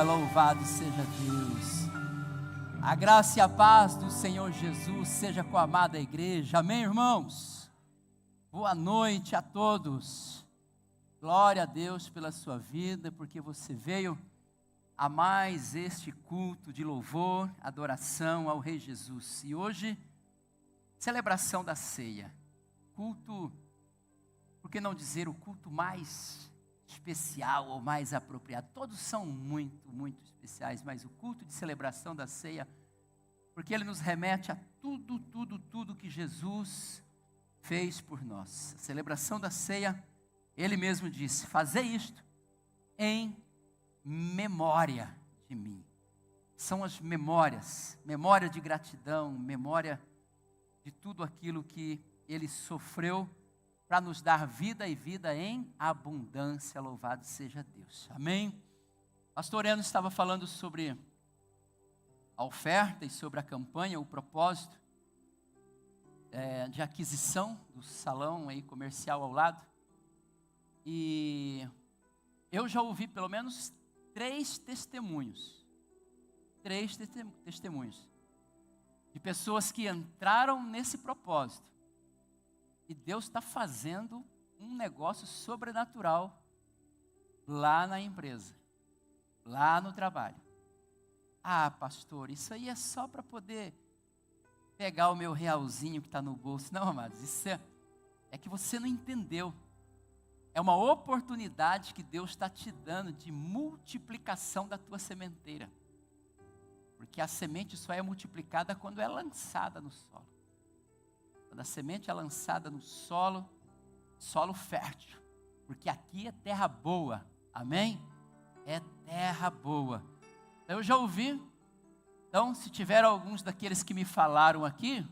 louvado seja Deus. A graça e a paz do Senhor Jesus seja com a amada igreja, amém, irmãos? Boa noite a todos. Glória a Deus pela sua vida, porque você veio a mais este culto de louvor, adoração ao Rei Jesus. E hoje, celebração da ceia, culto, por que não dizer o culto mais especial ou mais apropriado? Todos são muito especiais, mas o culto de celebração da ceia, porque ele nos remete a tudo que Jesus fez por nós. A celebração da ceia, ele mesmo disse: fazei isto em memória de mim. São as memórias, memória de gratidão, memória de tudo aquilo que ele sofreu para nos dar vida e vida em abundância. Louvado seja Deus, amém? Pastor Eno estava falando sobre a oferta e sobre a campanha, o propósito de aquisição do salão aí comercial ao lado, e eu já ouvi pelo menos três testemunhos de pessoas que entraram nesse propósito, e Deus está fazendo um negócio sobrenatural lá na empresa, lá no trabalho. Ah, pastor, isso aí é só para poder pegar o meu realzinho que está no bolso. Não, amados, isso é que você não entendeu. É uma oportunidade que Deus está te dando de multiplicação da tua sementeira. Porque a semente só é multiplicada quando é lançada no solo. Quando a semente é lançada no solo, solo fértil. Porque aqui é terra boa, amém? É terra boa. Eu já ouvi. Então, se tiver alguns daqueles que me falaram aqui,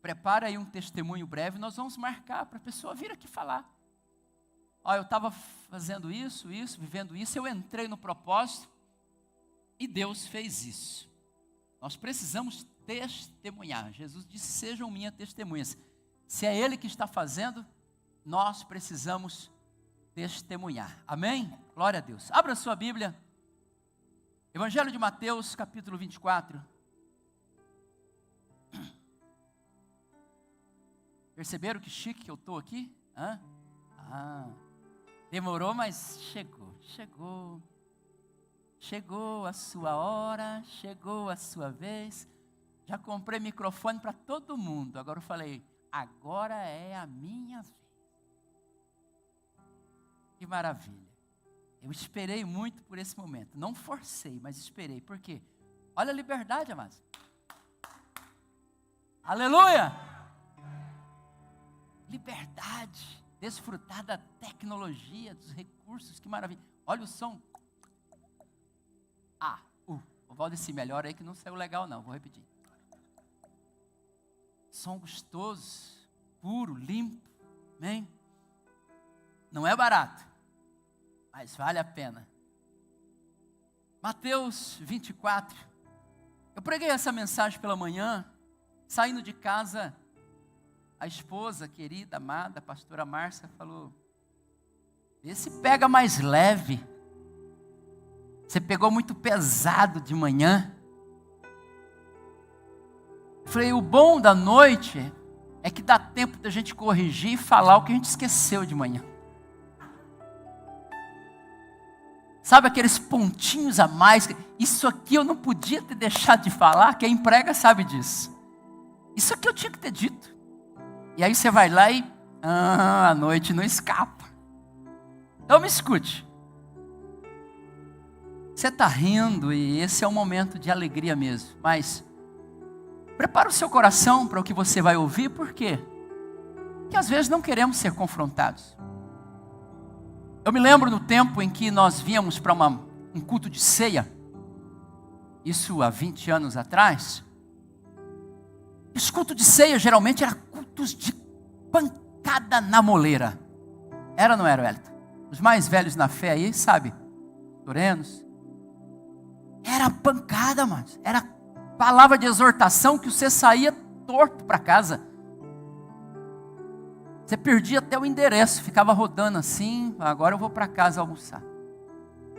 prepara aí um testemunho breve, nós vamos marcar para a pessoa vir aqui falar. Ó, eu estava fazendo isso, vivendo isso, eu entrei no propósito e Deus fez isso. Nós precisamos testemunhar. Jesus disse: sejam minhas testemunhas. Se é Ele que está fazendo, nós precisamos testemunhar. Amém? Glória a Deus. Abra sua Bíblia. Evangelho de Mateus, capítulo 24. Perceberam que chique que eu estou aqui? Demorou, mas chegou a sua hora, chegou a sua vez. Já comprei microfone para todo mundo. Agora eu falei: agora é a minha vez. Que maravilha. Eu esperei muito por esse momento. Não forcei, mas esperei. Por quê? Olha a liberdade, amados. Aleluia! Liberdade. Desfrutar da tecnologia, dos recursos. Que maravilha. Olha o som. O Valdeci, melhor aí que não saiu legal não. Vou repetir. Som gostoso, puro, limpo. Amém? Não é barato, mas vale a pena. Mateus 24. Eu preguei essa mensagem pela manhã, saindo de casa. A esposa querida, amada, a pastora Márcia falou: vê se pega mais leve. Você pegou muito pesado de manhã. Eu falei: o bom da noite é que dá tempo da gente corrigir e falar o que a gente esqueceu de manhã. Sabe aqueles pontinhos a mais? Isso aqui eu não podia ter deixado de falar. Quem prega sabe disso. Isso aqui eu tinha que ter dito. E aí você vai lá e a noite não escapa. Então me escute. Você está rindo e esse é um momento de alegria mesmo. Mas prepara o seu coração para o que você vai ouvir. Por quê? Porque às vezes não queremos ser confrontados. Eu me lembro no tempo em que nós víamos para um culto de ceia. Isso há 20 anos atrás. Esse culto de ceia geralmente era cultos de pancada na moleira. Era ou não era, Wellington? Os mais velhos na fé aí, sabe? Torenos. Era pancada, mas era palavra de exortação que você saía torto para casa. Você perdia até o endereço, ficava rodando assim: agora eu vou para casa almoçar.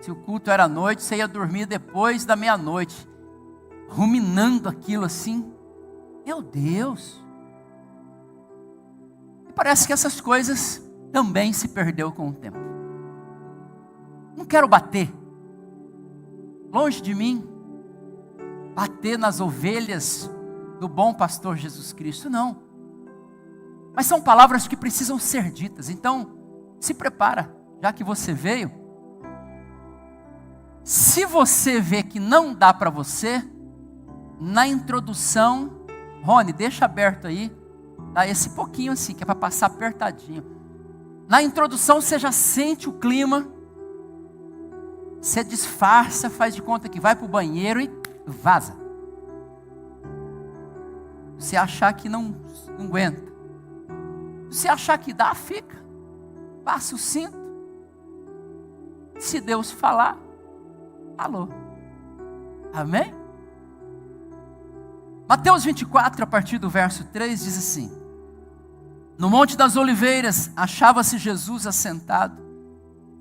Se o culto era à noite, você ia dormir depois da meia-noite, ruminando aquilo assim. Meu Deus! E parece que essas coisas também se perdeu com o tempo. Não quero bater. Longe de mim, bater nas ovelhas do bom pastor Jesus Cristo, não. Mas são palavras que precisam ser ditas. Então, se prepara, já que você veio. Se você vê que não dá para você, na introdução, Rony, deixa aberto aí, dá esse pouquinho assim, que é para passar apertadinho. Na introdução você já sente o clima, você disfarça, faz de conta que vai para o banheiro e vaza. Se achar que não aguenta. Se achar que dá, fica. Passa o cinto. Se Deus falar, falou. Amém? Mateus 24, a partir do verso 3, diz assim: No Monte das Oliveiras achava-se Jesus assentado.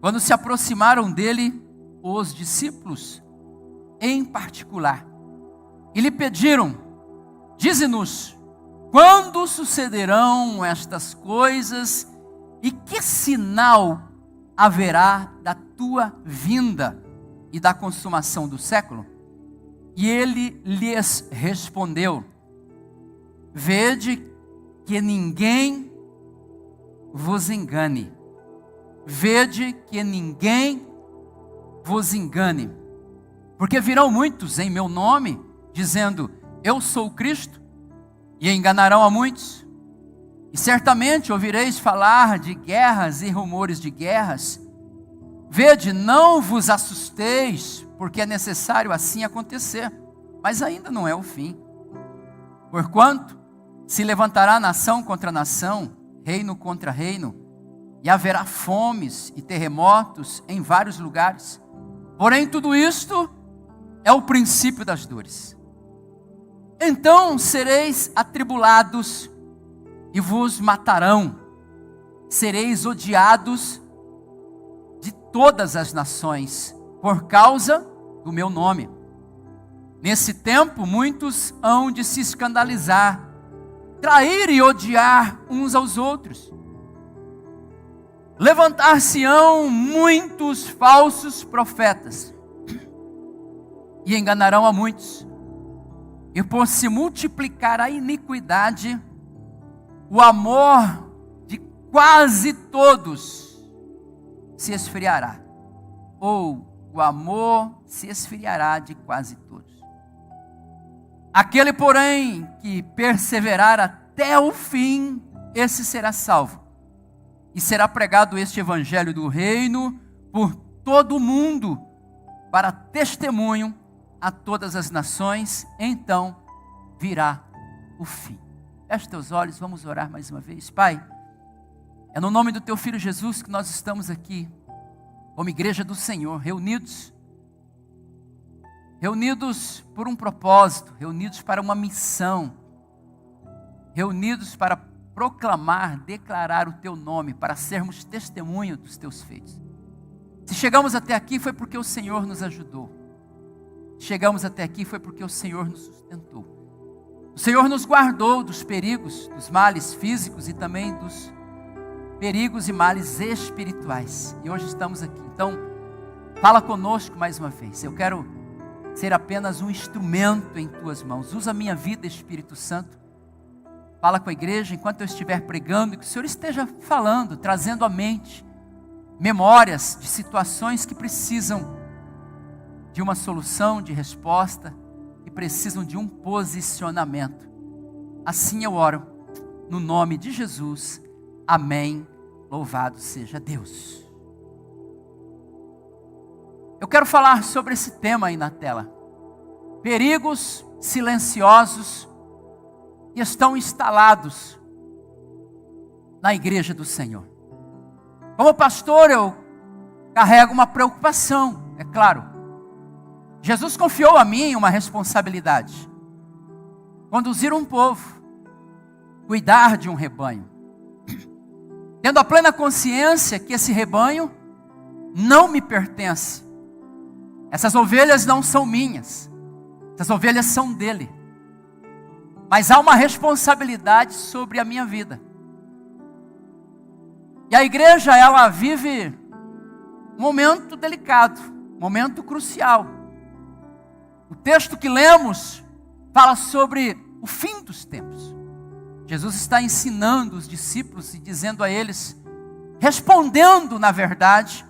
Quando se aproximaram dele os discípulos, em particular, e lhe pediram: Dize-nos, quando sucederão estas coisas e que sinal haverá da tua vinda e da consumação do século? E ele lhes respondeu: Vede que ninguém vos engane. Vede que ninguém vos engane. Porque virão muitos em meu nome, dizendo: Eu sou o Cristo, e enganarão a muitos. E certamente ouvireis falar de guerras e rumores de guerras. Vede, não vos assusteis, porque é necessário assim acontecer, mas ainda não é o fim. Porquanto se levantará nação contra nação, reino contra reino, e haverá fomes e terremotos em vários lugares. Porém, tudo isto é o princípio das dores. Então sereis atribulados e vos matarão. Sereis odiados de todas as nações, por causa do meu nome. Nesse tempo, muitos hão de se escandalizar, trair e odiar uns aos outros. Levantar-se-ão muitos falsos profetas, e enganarão a muitos. E por se multiplicar a iniquidade, o amor de quase todos se esfriará. Ou o amor se esfriará de quase todos. Aquele, porém, que perseverar até o fim, esse será salvo. E será pregado este evangelho do reino por todo o mundo, para testemunho a todas as nações. Então virá o fim. Feche teus olhos, vamos orar mais uma vez. Pai, é no nome do teu Filho Jesus que nós estamos aqui, como igreja do Senhor, reunidos por um propósito, reunidos para uma missão, reunidos para proclamar, declarar o teu nome, para sermos testemunho dos teus feitos. Se chegamos até aqui foi porque o Senhor nos ajudou. Chegamos até aqui foi porque o Senhor nos sustentou. O Senhor nos guardou dos perigos, dos males físicos e também dos perigos e males espirituais. E hoje estamos aqui. Então, fala conosco mais uma vez. Eu quero ser apenas um instrumento em tuas mãos. Usa a minha vida, Espírito Santo. Fala com a igreja enquanto eu estiver pregando, que o Senhor esteja falando, trazendo à mente memórias de situações que precisam de uma solução, de resposta, e precisam de um posicionamento. Assim eu oro, no nome de Jesus. Amém. Louvado seja Deus. Eu quero falar sobre esse tema aí na tela. Perigos silenciosos que estão instalados na igreja do Senhor. Como pastor, eu carrego uma preocupação, é claro. Jesus confiou a mim uma responsabilidade: conduzir um povo, cuidar de um rebanho, tendo a plena consciência que esse rebanho não me pertence, Essas ovelhas não são minhas, essas ovelhas são dele. Mas há uma responsabilidade sobre a minha vida. E a igreja, ela vive um momento delicado, um momento crucial. O texto que lemos fala sobre o fim dos tempos. Jesus está ensinando os discípulos e dizendo a eles, respondendo, na verdade,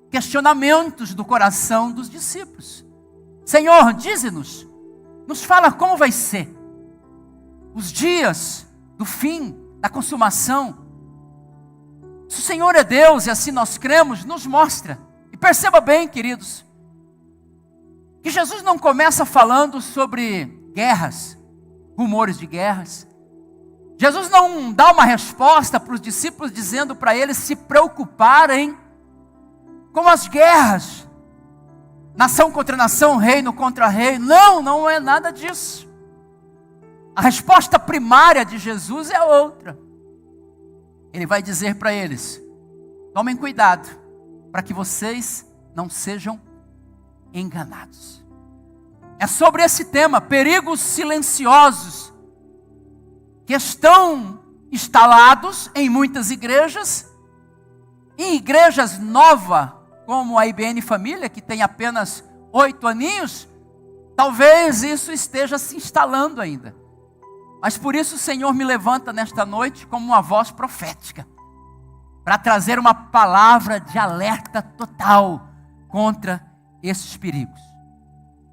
questionamentos do coração dos discípulos. Senhor, dize-nos, nos fala como vai ser os dias do fim, da consumação. Se o Senhor é Deus e assim nós cremos, nos mostra. E perceba bem, queridos, que Jesus não começa falando sobre guerras, rumores de guerras. Jesus não dá uma resposta para os discípulos dizendo para eles se preocuparem com as guerras, nação contra nação, reino contra reino. Não, não é nada disso. A resposta primária de Jesus é outra. Ele vai dizer para eles, tomem cuidado, para que vocês não sejam enganados. É sobre esse tema, perigos silenciosos, que estão instalados em muitas igrejas, em igrejas novas, como a IBN Família, que tem apenas 8 aninhos, talvez isso esteja se instalando ainda. Mas por isso o Senhor me levanta nesta noite como uma voz profética, para trazer uma palavra de alerta total contra esses perigos.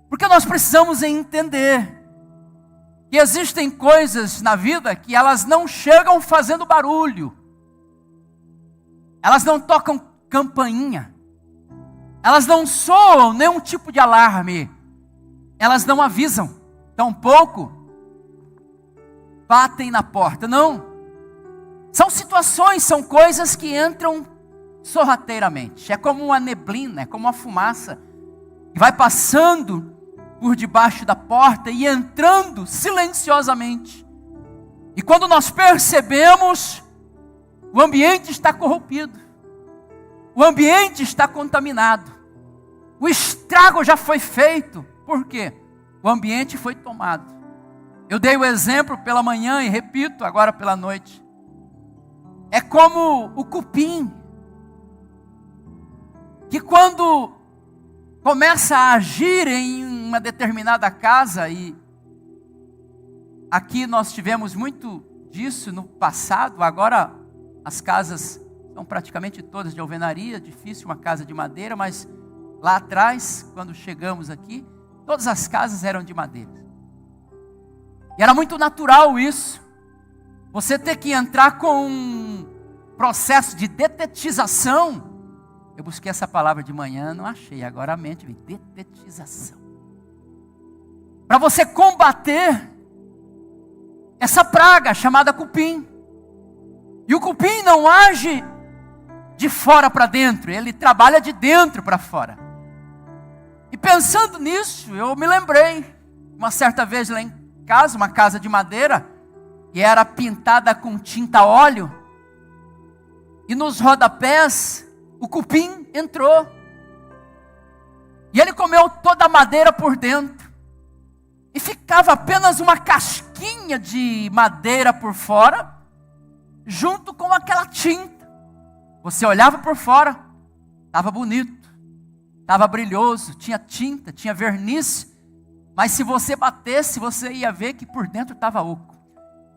Porque nós precisamos entender que existem coisas na vida que elas não chegam fazendo barulho, elas não tocam campainha, elas não soam nenhum tipo de alarme, elas não avisam, tampouco batem na porta, não. São situações, são coisas que entram sorrateiramente. É como uma neblina, é como uma fumaça que vai passando por debaixo da porta e entrando silenciosamente. E quando nós percebemos, o ambiente está corrompido, o ambiente está contaminado, o estrago já foi feito. Por quê? O ambiente foi tomado. Eu dei o exemplo pela manhã e repito agora pela noite. É como o cupim, que quando começa a agir em uma determinada casa, e aqui nós tivemos muito disso no passado, agora as casas são praticamente todas de alvenaria, difícil uma casa de madeira, mas lá atrás, quando chegamos aqui, todas as casas eram de madeira. E era muito natural isso, você ter que entrar com um processo de detetização. Eu busquei essa palavra de manhã, não achei, agora a mente veio, detetização. Para você combater essa praga chamada cupim. E o cupim não age de fora para dentro, ele trabalha de dentro para fora. E pensando nisso, eu me lembrei, uma certa vez lá em casa, uma casa de madeira, e era pintada com tinta a óleo, e nos rodapés, o cupim entrou, e ele comeu toda a madeira por dentro, e ficava apenas uma casquinha de madeira por fora, junto com aquela tinta. Você olhava por fora, estava bonito, estava brilhoso, tinha tinta, tinha verniz, mas se você batesse, você ia ver que por dentro estava oco.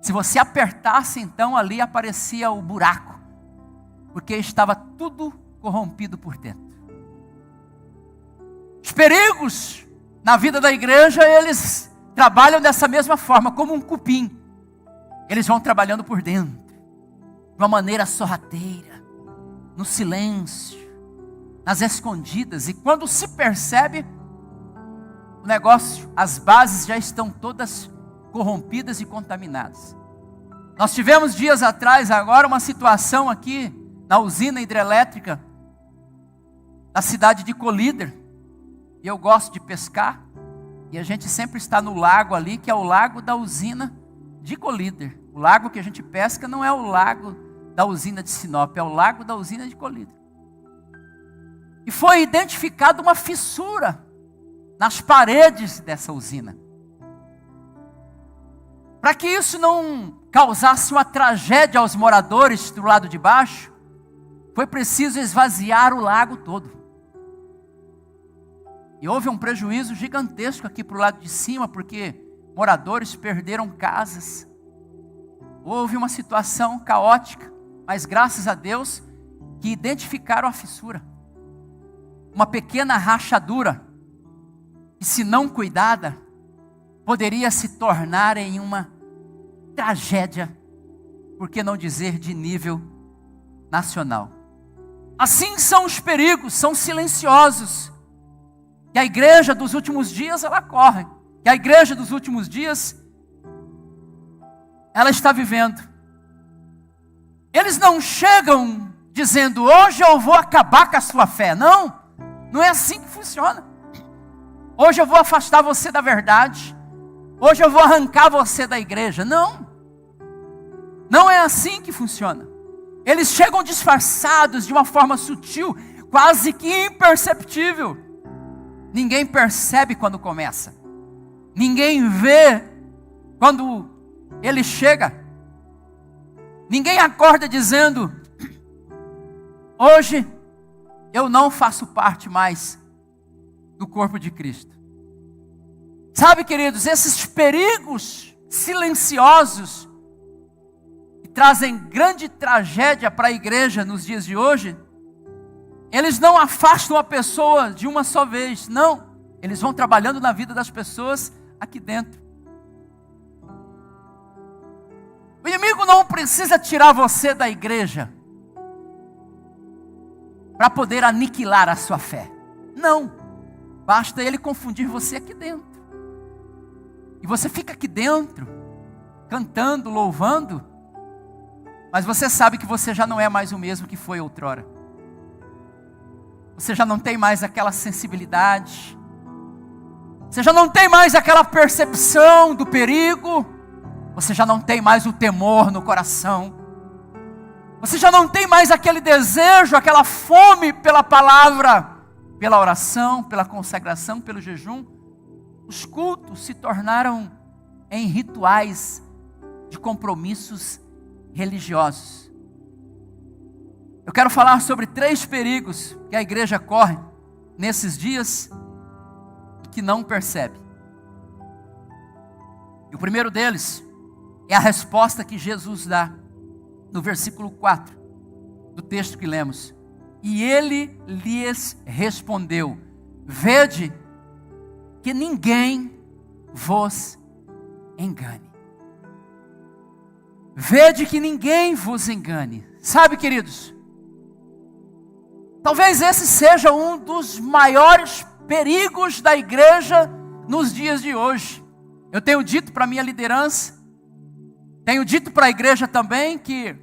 Se você apertasse, então ali aparecia o buraco, porque estava tudo corrompido por dentro. Os perigos na vida da igreja, eles trabalham dessa mesma forma, como um cupim. Eles vão trabalhando por dentro, de uma maneira sorrateira, no silêncio, nas escondidas, e quando se percebe, o negócio, as bases já estão todas corrompidas e contaminadas. Nós tivemos dias atrás agora uma situação aqui na usina hidrelétrica da cidade de Colíder. E eu gosto de pescar, e a gente sempre está no lago ali, que é o lago da usina de Colíder. O lago que a gente pesca não é o lago da usina de Sinop, é o lago da usina de Colíder. E foi identificada uma fissura nas paredes dessa usina. Para que isso não causasse uma tragédia aos moradores do lado de baixo, foi preciso esvaziar o lago todo. E houve um prejuízo gigantesco aqui para o lado de cima, porque moradores perderam casas. Houve uma situação caótica, mas graças a Deus que identificaram a fissura. Uma pequena rachadura, que se não cuidada, poderia se tornar em uma tragédia, por que não dizer de nível nacional. Assim são os perigos, são silenciosos, que a igreja dos últimos dias ela corre, que a igreja dos últimos dias ela está vivendo. Eles não chegam dizendo, hoje eu vou acabar com a sua fé. Não, não é assim que funciona. Hoje eu vou afastar você da verdade. Hoje eu vou arrancar você da igreja. Não, não é assim que funciona. Eles chegam disfarçados de uma forma sutil, quase que imperceptível. Ninguém percebe quando começa. Ninguém vê quando ele chega. Ninguém acorda dizendo, hoje eu não faço parte mais do corpo de Cristo. Sabe, queridos, esses perigos silenciosos que trazem grande tragédia para a igreja nos dias de hoje, eles não afastam a pessoa de uma só vez, não. Eles vão trabalhando na vida das pessoas aqui dentro. O inimigo não precisa tirar você da igreja para poder aniquilar a sua fé. Não. Basta ele confundir você aqui dentro. E você fica aqui dentro, cantando, louvando, mas você sabe que você já não é mais o mesmo que foi outrora. Você já não tem mais aquela sensibilidade. Você já não tem mais aquela percepção do perigo. Você já não tem mais o temor no coração. Você já não tem mais aquele desejo, aquela fome pela palavra, pela oração, pela consagração, pelo jejum. Os cultos se tornaram em rituais de compromissos religiosos. Eu quero falar sobre 3 perigos que a igreja corre nesses dias e que não percebe. E o primeiro deles é a resposta que Jesus dá no versículo 4 do texto que lemos. E ele lhes respondeu: vede que ninguém vos engane. Vede que ninguém vos engane. Sabe, queridos, talvez esse seja um dos maiores perigos da igreja nos dias de hoje. Eu tenho dito para a minha liderança, tenho dito para a igreja também que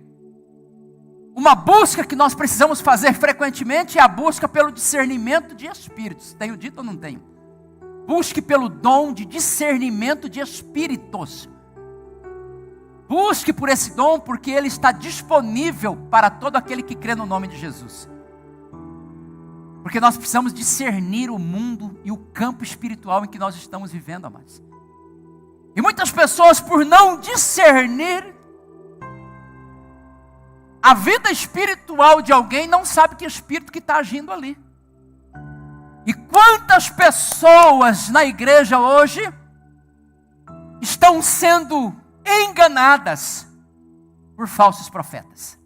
uma busca que nós precisamos fazer frequentemente é a busca pelo discernimento de espíritos. Tenho dito ou não tenho? Busque pelo dom de discernimento de espíritos. Busque por esse dom, porque ele está disponível para todo aquele que crê no nome de Jesus. Porque nós precisamos discernir o mundo e o campo espiritual em que nós estamos vivendo, amados. E muitas pessoas, por não discernir a vida espiritual de alguém, não sabem que espírito que está agindo ali. E quantas pessoas na igreja hoje estão sendo enganadas por falsos profetas?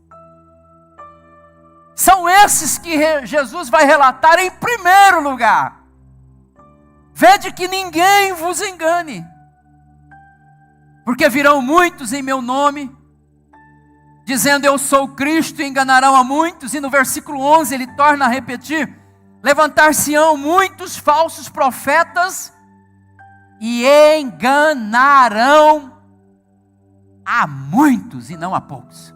São esses que Jesus vai relatar em primeiro lugar. Vede que ninguém vos engane, porque virão muitos em meu nome, dizendo eu sou o Cristo, e enganarão a muitos. E no versículo 11 ele torna a repetir: levantar-se-ão muitos falsos profetas e enganarão a muitos e não a poucos.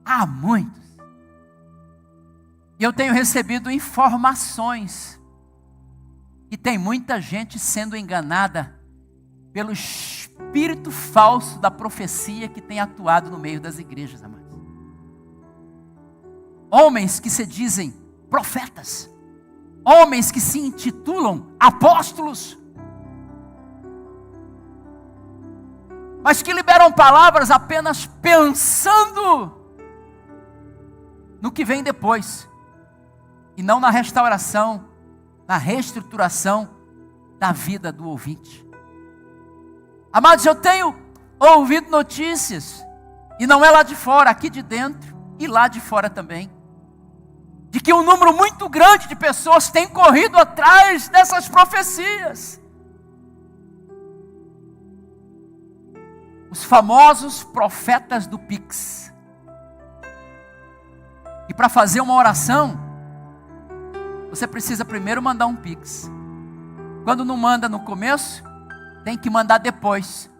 A muitos. E eu tenho recebido informações que tem muita gente sendo enganada pelo espírito falso da profecia que tem atuado no meio das igrejas, amados. Homens que se dizem profetas, homens que se intitulam apóstolos, mas que liberam palavras apenas pensando no que vem depois, e não na restauração, na reestruturação da vida do ouvinte. Amados, eu tenho ouvido notícias, e não é lá de fora, aqui de dentro, e lá de fora também, de que um número muito grande de pessoas tem corrido atrás dessas profecias. Os famosos profetas do Pix. E para fazer uma oração, você precisa primeiro mandar um Pix. Quando não manda no começo, tem que mandar depois,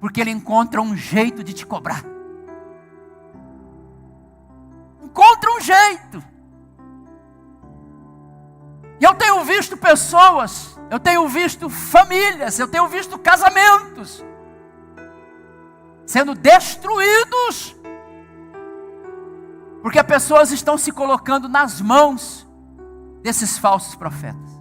porque ele encontra um jeito de te cobrar. Encontra um jeito. E eu tenho visto pessoas, eu tenho visto famílias, eu tenho visto casamentos sendo destruídos, porque as pessoas estão se colocando nas mãos desses falsos profetas.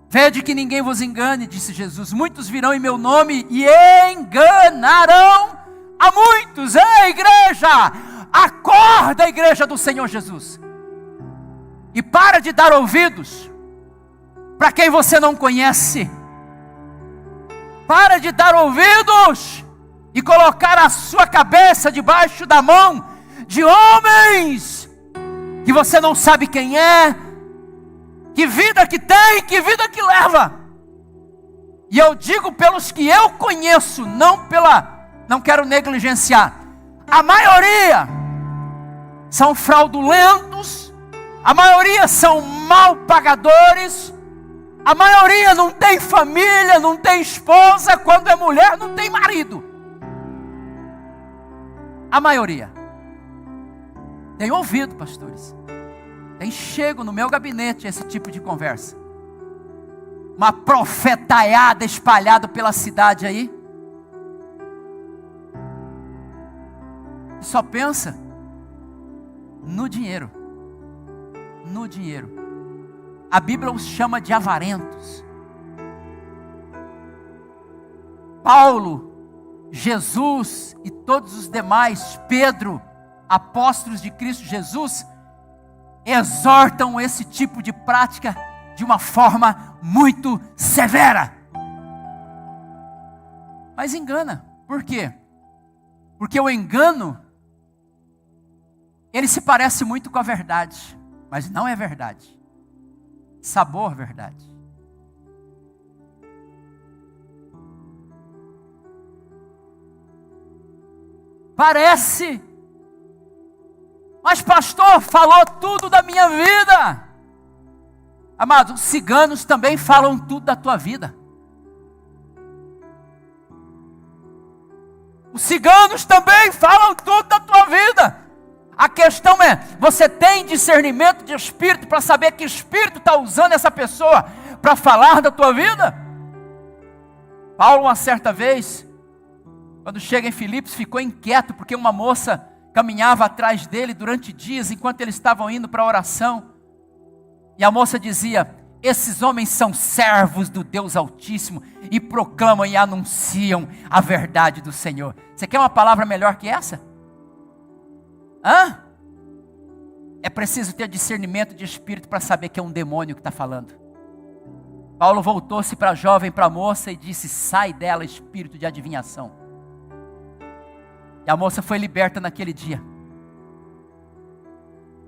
Vede que ninguém vos engane, disse Jesus. Muitos virão em meu nome e enganarão a muitos. Ei, igreja, acorda, igreja do Senhor Jesus, e para de dar ouvidos para quem você não conhece. Para de dar ouvidos e colocar a sua cabeça debaixo da mão de homens que você não sabe quem é, que vida que tem, que vida que leva. E eu digo pelos que eu conheço, não quero negligenciar, a maioria são fraudulentos, a maioria são mal pagadores, a maioria não tem família, não tem esposa, quando é mulher não tem marido. A maioria. Tenho ouvido, pastores, tem chego no meu gabinete esse tipo de conversa. Uma profetaiada espalhada pela cidade aí, só pensa no dinheiro. No dinheiro. A Bíblia os chama de avarentos. Paulo, Jesus e todos os demais, Pedro, apóstolos de Cristo Jesus, exortam esse tipo de prática de uma forma muito severa. Mas engana. Por quê? Porque o engano, ele se parece muito com a verdade, mas não é verdade. Sabor verdade. Parece, mas pastor, falou tudo da minha vida. Amados, os ciganos também falam tudo da tua vida. Os ciganos também falam tudo da tua vida. A questão é, você tem discernimento de espírito para saber que espírito está usando essa pessoa para falar da tua vida? Paulo, uma certa vez, quando chega em Filipos, ficou inquieto, porque uma moça caminhava atrás dele durante dias, enquanto eles estavam indo para a oração, e a moça dizia: esses homens são servos do Deus Altíssimo, e proclamam e anunciam a verdade do Senhor. Você quer uma palavra melhor que essa? É preciso ter discernimento de espírito para saber que é um demônio que está falando. Paulo voltou-se para a jovem, para a moça, e disse: sai dela, espírito de adivinhação. E a moça foi liberta naquele dia.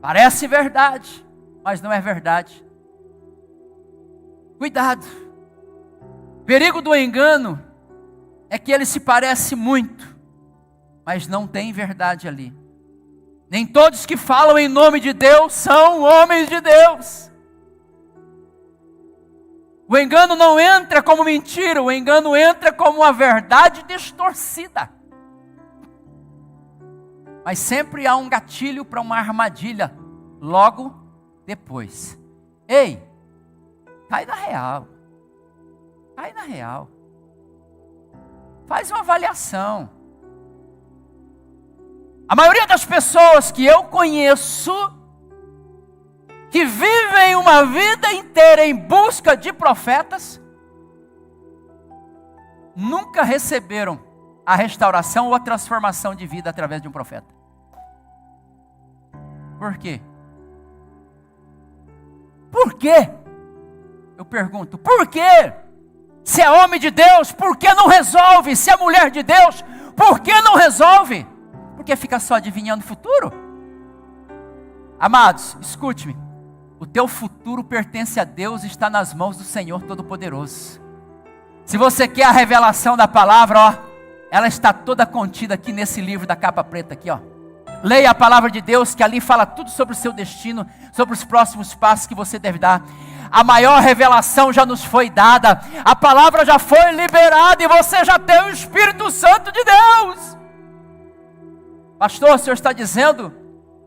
Parece verdade, mas não é verdade. Cuidado. O perigo do engano é que ele se parece muito, mas não tem verdade ali. Nem todos que falam em nome de Deus são homens de Deus. O engano não entra como mentira, o engano entra como uma verdade distorcida. Mas sempre há um gatilho para uma armadilha logo depois. Ei, cai na real. Cai na real. Faz uma avaliação. A maioria das pessoas que eu conheço que vivem uma vida inteira em busca de profetas, nunca receberam a restauração ou a transformação de vida através de um profeta. Por quê? Por quê? Eu pergunto, por quê? Se é homem de Deus, por que não resolve? Se é mulher de Deus, por que não resolve? Porque fica só adivinhando o futuro? Amados, escute-me. O teu futuro pertence a Deus e está nas mãos do Senhor Todo-Poderoso. Se você quer a revelação da palavra, ó, ela está toda contida aqui nesse livro da capa preta aqui, ó. Leia a palavra de Deus, que ali fala tudo sobre o seu destino, sobre os próximos passos que você deve dar. A maior revelação já nos foi dada, a palavra já foi liberada e você já tem o Espírito Santo de Deus. Pastor, o senhor está dizendo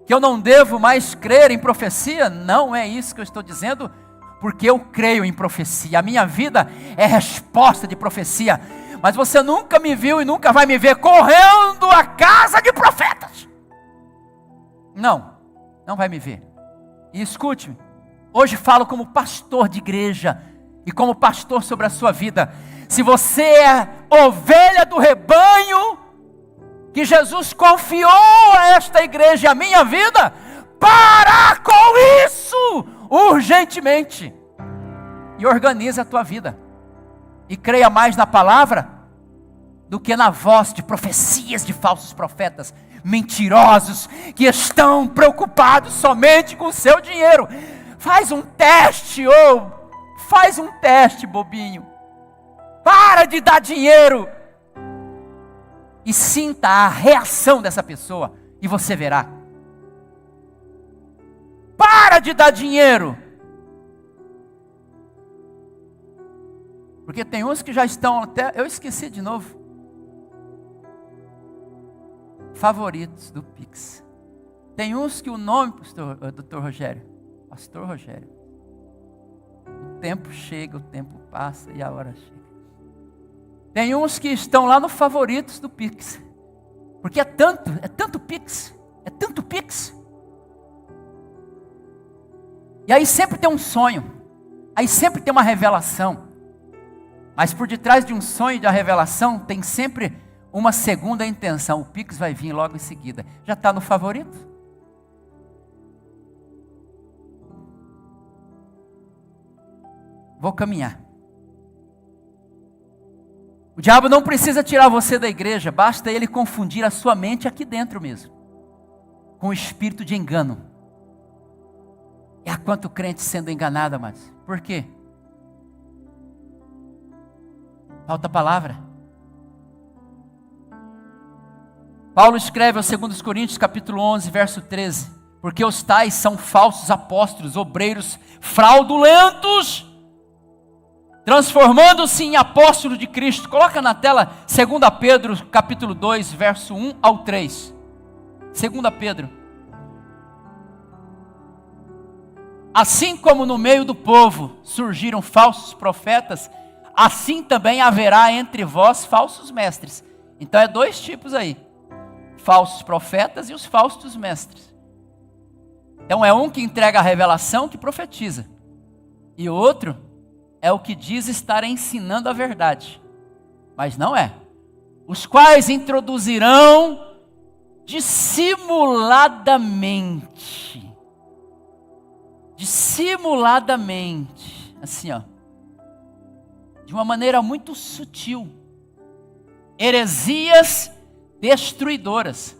que eu não devo mais crer em profecia? Não é isso que eu estou dizendo, porque eu creio em profecia. A minha vida é resposta de profecia. Mas você nunca me viu e nunca vai me ver correndo à casa de profetas. Não, não vai me ver. E escute-me, hoje falo como pastor de igreja e como pastor sobre a sua vida. Se você é ovelha do rebanho que Jesus confiou a esta igreja e a minha vida, para com isso urgentemente e organiza a tua vida e creia mais na palavra do que na voz de profecias de falsos profetas mentirosos que estão preocupados somente com o seu dinheiro. Faz um teste, faz um teste, bobinho. Para de dar dinheiro e sinta a reação dessa pessoa e você verá. Para de dar dinheiro. Porque tem uns que já estão até, eu esqueci de novo, favoritos do Pix. Tem uns que o nome, Dr. Rogério, Pastor Rogério, o tempo chega, o tempo passa e a hora chega. Tem uns que estão lá no favoritos do Pix, porque é tanto Pix, é tanto Pix. E aí sempre tem um sonho, aí sempre tem uma revelação, mas por detrás de um sonho e de uma revelação tem sempre uma segunda intenção. O Pix vai vir logo em seguida. Já está no favorito? Vou caminhar. O diabo não precisa tirar você da igreja, basta ele confundir a sua mente aqui dentro mesmo, com o espírito de engano. E há quanto crente sendo enganado, mas por quê? Falta palavra. Paulo escreve aos 2 Coríntios capítulo 11, verso 13. Porque os tais são falsos apóstolos, obreiros fraudulentos, transformando-se em apóstolos de Cristo. Coloca na tela 2 Pedro capítulo 2, verso 1 ao 3. 2 Pedro. Assim como no meio do povo surgiram falsos profetas, assim também haverá entre vós falsos mestres. Então é dois tipos aí. Falsos profetas e os falsos mestres. Então é um que entrega a revelação, que profetiza. E o outro é o que diz estar ensinando a verdade. Mas não é. Os quais introduzirão dissimuladamente. Dissimuladamente. Assim, ó. De uma maneira muito sutil. Heresias destruidoras,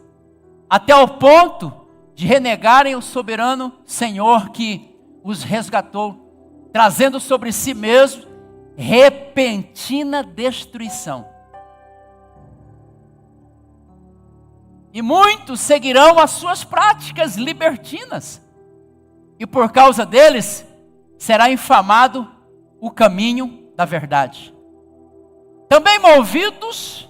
até o ponto de renegarem o soberano Senhor que os resgatou, trazendo sobre si mesmo repentina destruição. E muitos seguirão as suas práticas libertinas, e por causa deles será infamado o caminho da verdade. Também movidos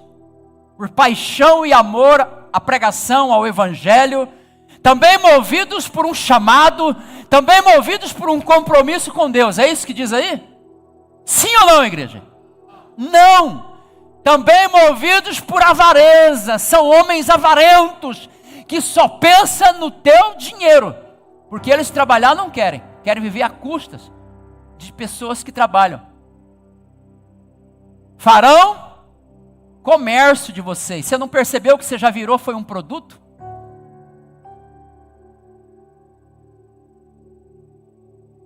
por paixão e amor à pregação, ao evangelho, também movidos por um chamado, também movidos por um compromisso com Deus. É isso que diz aí? Sim ou não, igreja? Não. Também movidos por avareza, são homens avarentos, que só pensam no teu dinheiro, Porque eles trabalhar não querem. Querem viver a custas de pessoas que trabalham. Farão comércio de vocês. Você não percebeu que você já virou foi um produto?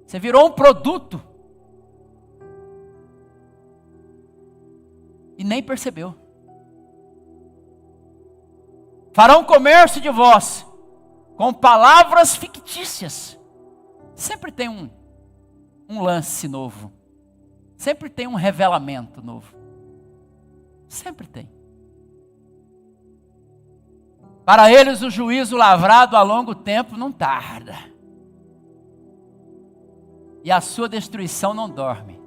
Você virou um produto. E nem percebeu. Farão comércio de vós com palavras fictícias. Sempre tem um lance novo. Sempre tem um revelamento novo. Sempre tem. Para eles o juízo lavrado a longo tempo não tarda. E a sua destruição não dorme.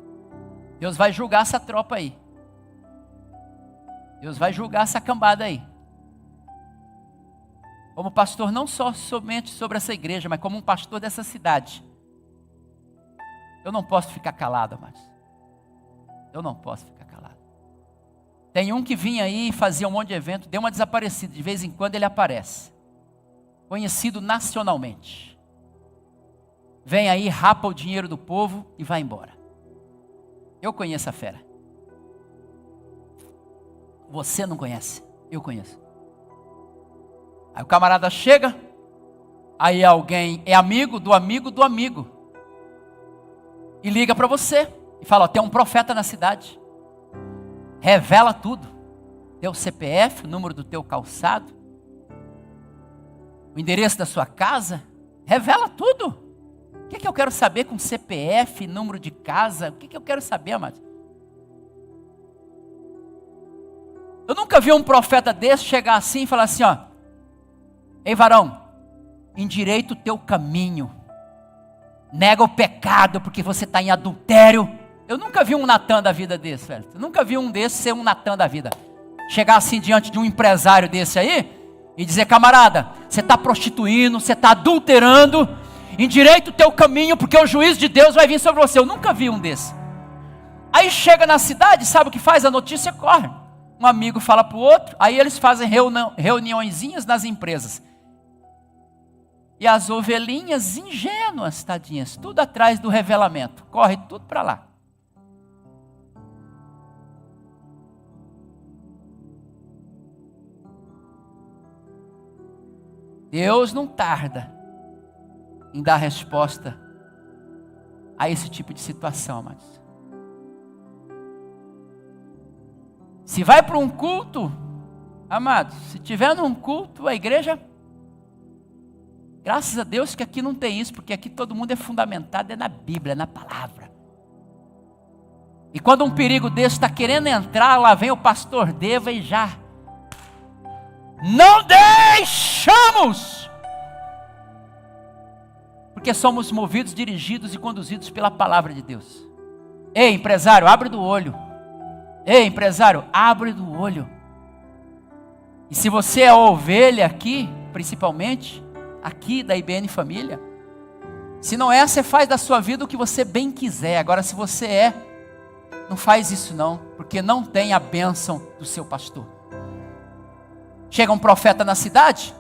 Deus vai julgar essa tropa aí. Deus vai julgar essa cambada aí. Como pastor, não só somente sobre essa igreja, mas como um pastor dessa cidade. Eu não posso ficar calado, amados. Eu não posso ficar calado. Tem um que vinha aí e fazia um monte de evento, deu uma desaparecida. De vez em quando ele aparece. Conhecido nacionalmente. Vem aí, rapa o dinheiro do povo e vai embora. Eu conheço a fera. Você não conhece, eu conheço. Aí o camarada chega, aí alguém é amigo do amigo do amigo. E liga para você, e fala, ó, tem um profeta na cidade. Revela tudo. Teu CPF, o número do teu calçado, o endereço da sua casa, revela tudo. O que eu quero saber com CPF, número de casa? O que eu quero saber, amado? Eu nunca vi um profeta desse chegar assim e falar assim, ó, ei varão, endireita o teu caminho, nega o pecado porque você está em adultério. Eu nunca vi um Natan da vida desse, velho. Eu nunca vi um desses ser um Natan da vida. Chegar assim diante de um empresário desse aí e dizer, camarada, você está prostituindo, você está adulterando, endireita o teu caminho porque o juízo de Deus vai vir sobre você. Eu nunca vi um desse. Aí chega na cidade, sabe o que faz? A notícia corre. Um amigo fala para o outro, aí eles fazem reuniõezinhas nas empresas. E as ovelhinhas ingênuas, tadinhas, tudo atrás do revelamento, corre tudo para lá. Deus não tarda em dar resposta a esse tipo de situação, amados. Se vai para um culto, amados, se tiver num culto, a igreja, graças a Deus que aqui não tem isso, porque aqui todo mundo é fundamentado, é na Bíblia, é na palavra. E quando um perigo desse está querendo entrar, lá vem o pastor Deva e já, não deixamos! Porque somos movidos, dirigidos e conduzidos pela palavra de Deus. Ei, empresário, abre do olho. Ei, empresário, abre do olho. E se você é ovelha aqui, principalmente, aqui da IBN Família, se não é, você faz da sua vida o que você bem quiser. Agora, se você é, não faz isso não, porque não tem a bênção do seu pastor. Chega um profeta na cidade,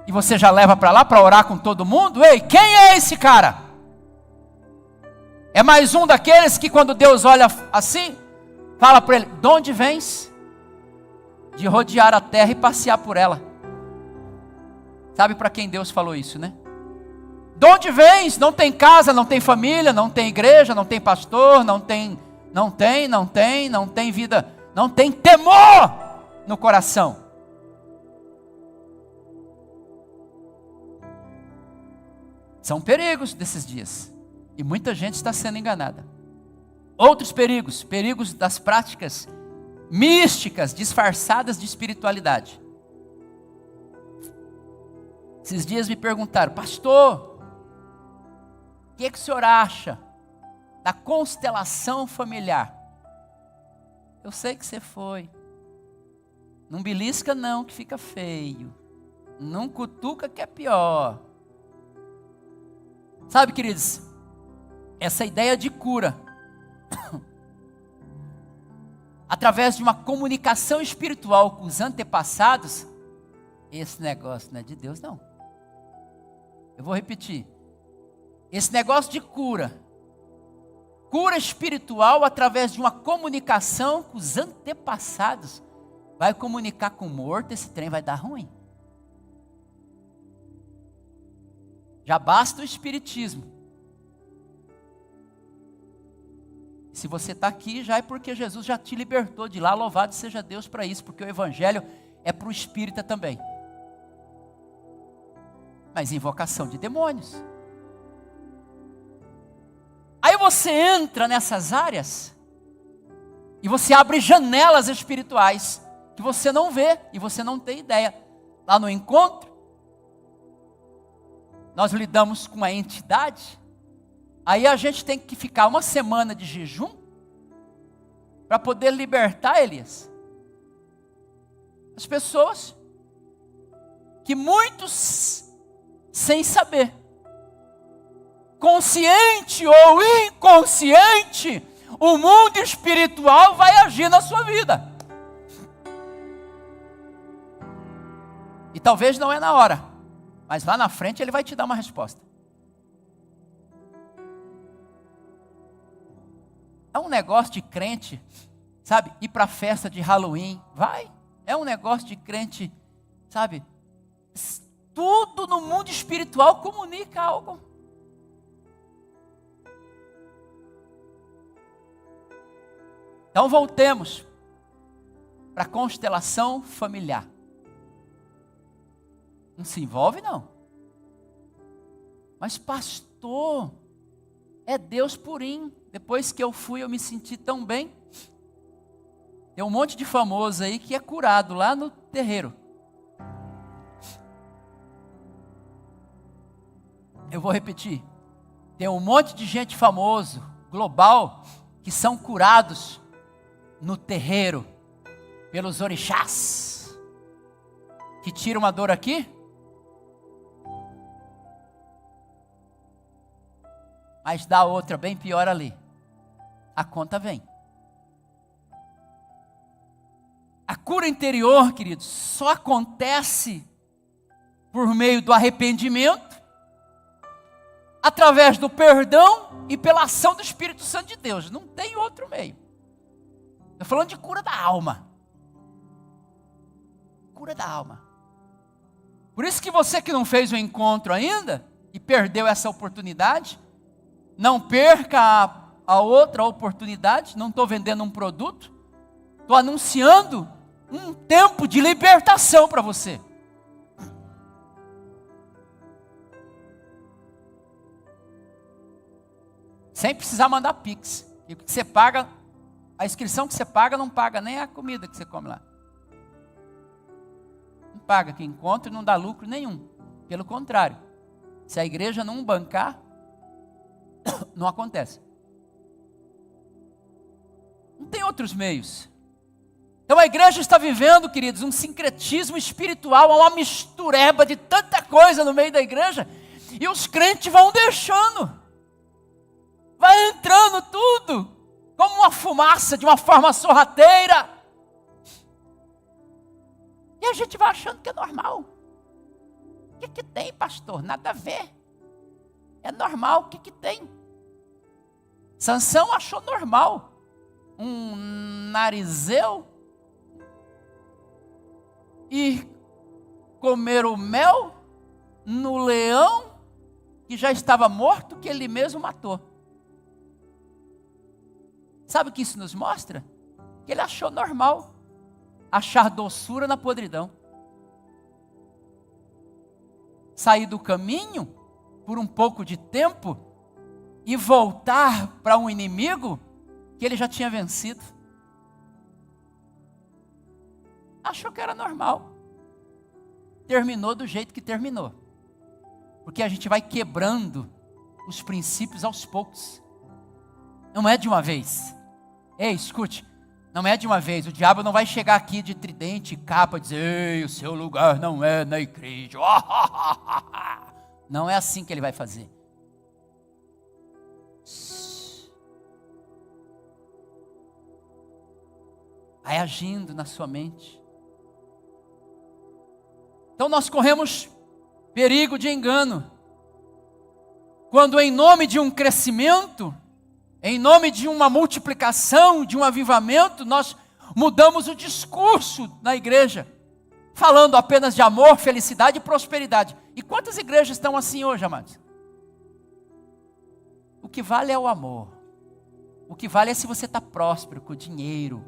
e você já leva para lá para orar com todo mundo. Ei, quem é esse cara? É mais um daqueles que quando Deus olha assim, fala para ele, de onde vens? De rodear a terra e passear por ela. Sabe para quem Deus falou isso, né? De onde vens? Não tem casa, não tem família, não tem igreja, não tem pastor, não tem vida, não tem temor no coração. São perigos desses dias. E muita gente está sendo enganada. Outros perigos das práticas místicas, disfarçadas de espiritualidade. Esses dias me perguntaram, pastor, o que o senhor acha da constelação familiar? Eu sei que você foi. Não belisca não, que fica feio. Não cutuca que é pior. Sabe, queridos, essa ideia de cura, através de uma comunicação espiritual com os antepassados, esse negócio não é de Deus não. Eu vou repetir, esse negócio de cura espiritual através de uma comunicação com os antepassados, vai comunicar com o morto, esse trem vai dar ruim. Já basta o espiritismo. Se você está aqui, já é porque Jesus já te libertou de lá, louvado seja Deus para isso, porque o evangelho é para o espírita também. Mas invocação de demônios. Aí você entra nessas áreas e você abre janelas espirituais que você não vê e você não tem ideia. Lá no encontro, nós lidamos com a entidade, aí a gente tem que ficar uma semana de jejum para poder libertar Elias. As pessoas que muitos, sem saber, consciente ou inconsciente, o mundo espiritual vai agir na sua vida. E talvez não é na hora, mas lá na frente ele vai te dar uma resposta. É um negócio de crente, sabe, ir para a festa de Halloween, vai. É um negócio de crente, sabe, tudo no mundo espiritual comunica algo. Então voltemos para a constelação familiar. Não se envolve não. Mas pastor, é Deus purinho. Depois que eu fui, eu me senti tão bem. Tem um monte de famoso aí que é curado lá no terreiro. Eu vou repetir. Tem um monte de gente famoso, global, que são curados no terreiro, pelos orixás, que tira uma dor aqui, mas dá outra bem pior ali. A conta vem. A cura interior, queridos, só acontece por meio do arrependimento, através do perdão e pela ação do Espírito Santo de Deus. Não tem outro meio. Estou falando de cura da alma. Cura da alma. Por isso que você que não fez o encontro ainda e perdeu essa oportunidade, não perca a outra oportunidade. Não estou vendendo um produto, estou anunciando um tempo de libertação para você. Sem precisar mandar Pix. E o que você paga, a inscrição que você paga, não paga nem a comida que você come lá. Não paga, que encontro não dá lucro nenhum. Pelo contrário, se a igreja não bancar, não acontece. Não tem outros meios. Então a igreja está vivendo, queridos, um sincretismo espiritual, uma mistureba de tanta coisa no meio da igreja, e os crentes vão deixando. Vai entrando tudo, como uma fumaça, de uma forma sorrateira. E a gente vai achando que é normal. O que que tem, pastor? Nada a ver. É normal, o que que tem? Sansão achou normal um narizeu e comer o mel no leão que já estava morto, que ele mesmo matou. Sabe o que isso nos mostra? Que ele achou normal achar doçura na podridão. Sair do caminho por um pouco de tempo e voltar para um inimigo que ele já tinha vencido. Achou que era normal. Terminou do jeito que terminou. Porque a gente vai quebrando os princípios aos poucos. Não é de uma vez. Ei, escute, não é de uma vez. O diabo não vai chegar aqui de tridente e capa e dizer: ei, o seu lugar não é na igreja. Não é assim que ele vai fazer. Vai agindo na sua mente. Então nós corremos perigo de engano quando em nome de um crescimento, em nome de uma multiplicação, de um avivamento, nós mudamos o discurso na igreja, falando apenas de amor, felicidade e prosperidade. E quantas igrejas estão assim hoje, amados? O que vale é o amor. O que vale é se você está próspero, com dinheiro.